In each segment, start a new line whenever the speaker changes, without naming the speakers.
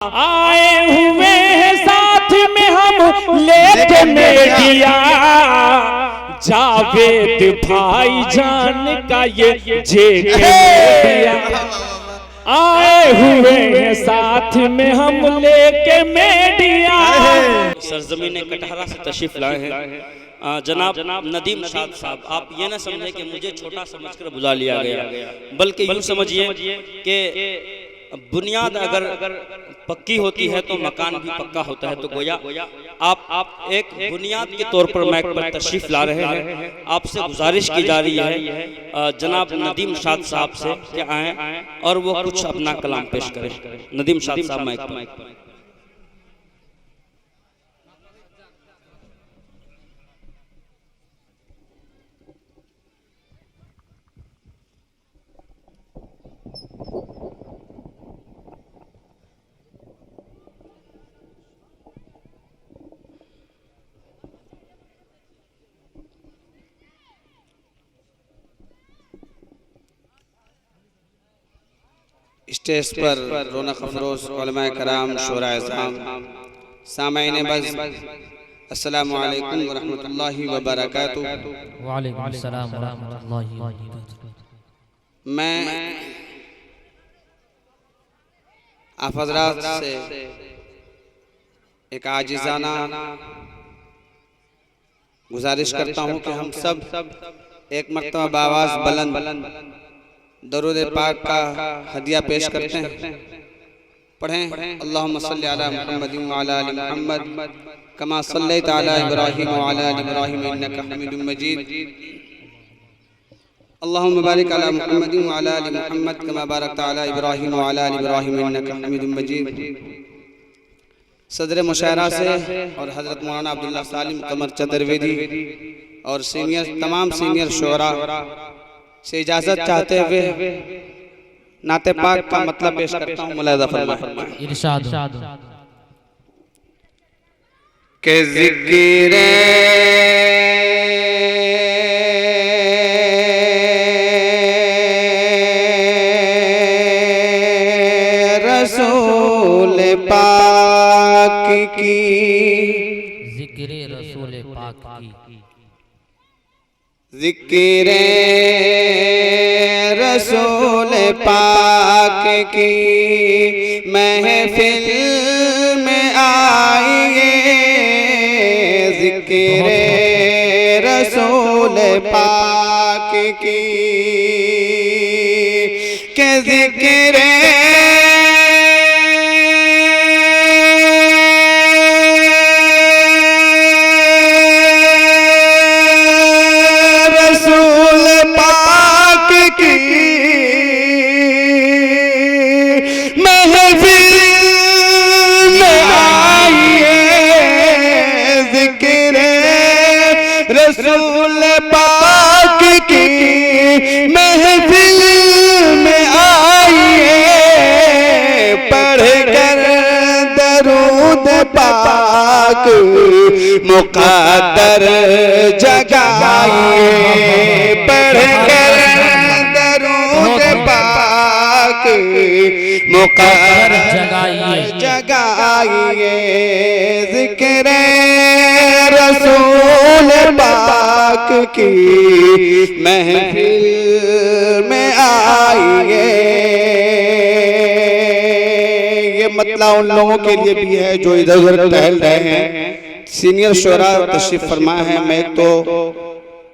आए हुए हैं साथ में हम लेके मीडिया, जावेद भाई जान का ये मीडिया। आए हुए हैं साथ में हम लेके मीडिया।
सरजमीन कटहरा से तशरीफ लाए हैं जनाब नदीम शाद साहब। आप ये ना समझे कि मुझे छोटा समझकर बुला लिया गया, बल्कि यूँ समझिए कि बुनियाद अगर पक्की होती है तो मकान भी पक्का होता है। तो गोया आप एक बुनियाद के तौर पर मैक पर तशरीफ ला रहे हैं। आपसे गुजारिश की जा रही है जनाब नदीम शाद साहब से कि आएँ और वो कुछ अपना कलाम पेश करें। नदीम शाद साहब मैक पर।
स्टेज पर रौनक अफरोज उलमाए कराम शुरा इज़ाम सामईन बज़ अस्सलामु अलैकुम व रहमतुल्लाहि व बरकातुहू।
व अलैकुम अस्सलाम व रहमतुल्लाहि व बरकातुहू।
मैं आप हज़रात से एक आजिज़ाना गुजारिश करता हूँ कि हम सब एक मर्तबा बावाज़ बुलंद दरूद पाक का हदिया पेश करते हैं। पढ़ें अल्लाहुम्मा सल्ली अला मुहम्मद व अला आलि मुहम्मद कमा सल्लैता अला इब्राहीम व अला आलि इब्राहीम इन्नका हमीदुम मजीद। अल्लाहुम्मा बारिक अला मुहम्मद व अला आलि मुहम्मद कमा बारकता अला इब्राहीम व अला आलि इब्राहीम इन्नका हमीदुम मजीद। सदर मुशायरा से और हज़रत मौलाना अब्दुल्लाह सालिम कमर चतुर्वेदी और तमाम सीनियर शुरा से इजाजत चाहते हुए नाते पाक का मतलब पेश करता हूँ। मुलाहिज़ा फरमाएं।
इरशाद
के ज़िक्र रसूल पाक की,
ज़िक्र रसूल पाक की,
ज़िक्र रसूल पाक की महफिल में आइए। ज़िक्र रसूल पाक की के ज़िक्र रसूल पाक की महफिल में आइए। पढ़ कर दरूद पाक मुक़द्दर जगाइए। पढ़ कर दरूद पाक मुक़द्दर जगाइए। ज़िक्र रसूल पाक की महफिल में आइए। ये मतलब उन लोगों के लिए भी है जो इधर उधर टहल रहे हैं। सीनियर शुरा तशरीफ फरमा है। मैं तो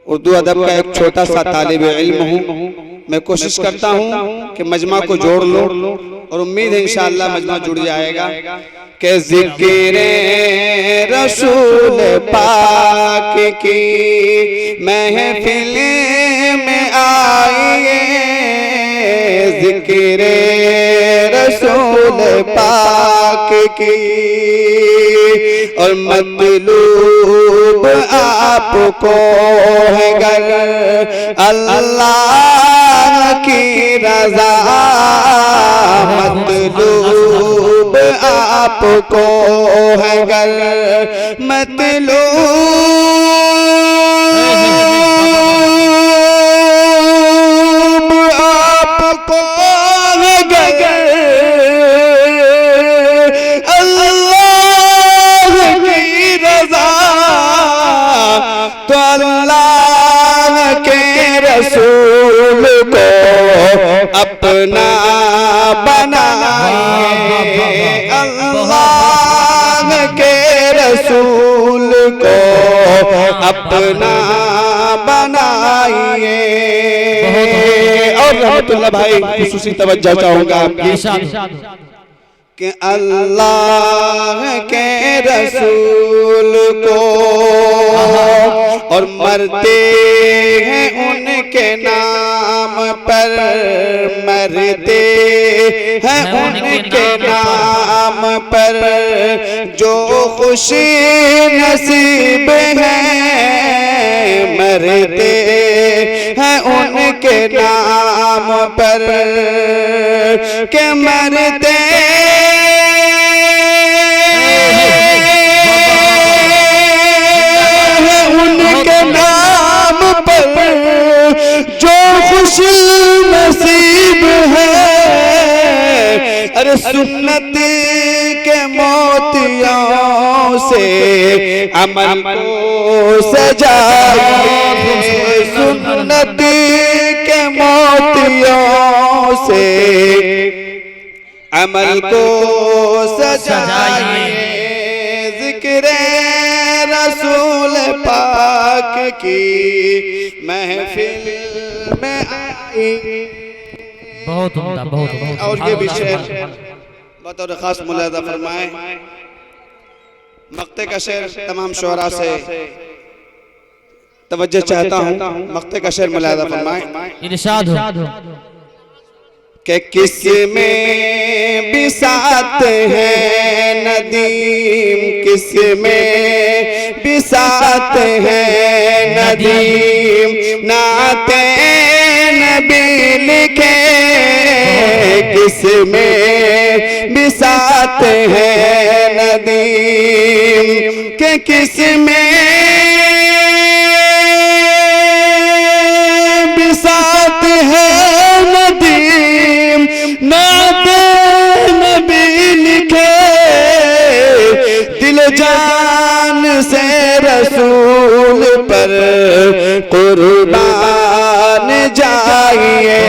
उर्दू अदब का एक छोटा सा तालिब इल्म हूँ। मैं कोशिश करता हूँ कि मजमा को जोड़ लो और उम्मीद है इंशाअल्लाह मजमा जुड़ जाएगा। के ज़िक्र रसूल पाक की महफिल में आइए। ज़िक्र रसूल पाक की और मतलूब आपको है गर अल्लाह की रज़ा। मतलूब आपको है गर मतलूब आपको है गर अपना बनाइए, अल्लाह के रसूल को अपना बनाइए। और रहमतुल्लाह भाई खुसूसी तवज्जो चाहूंगा आपकी कि अल्लाह के रसूल को और मरते हैं उनके नाम पर, मरते हैं उनके नाम पर, जो खुशी नसीब है मरते हैं उनके नाम पर, के मरते उनके नाम पर, जो खुशी नसीब है। अरे सुन्नत के मोतियों से अमल को सजाइए, सुन्नत के मोतियों से अमल को सजाइए। जिक्र रसूल पाक की महफिल में आई।
बहुत उम्दा, बहुत उम्दा।
और ये भी शेर बतौर खास मुलाहिजा फरमाएं। मक्ते का शेर तमाम शुअरा से तवज्जो चाहता हूँ। मक्ते का शेर मुलाहिजा फरमाएं।
इरशाद हो
कि किसमें बिसात है नदीम, किसमें बिसात है नदीम, नाते नबी लिखे किसमें बिसात है नदीम, कि किसमें बिसात है नदीम, नाते नबी लिखे दिल जान से रसूल पर कुर्बान जाइए,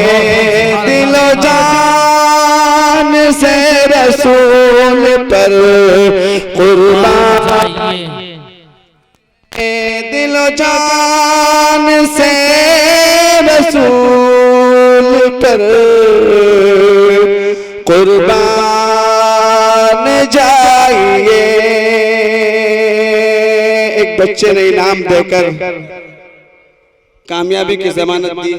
दिल जान से रसूल पर कुर्बान दिल जान से रसूल पर कुर्बान जाइए। एक बच्चे ने इनाम देकर कामयाबी की जमानत दी।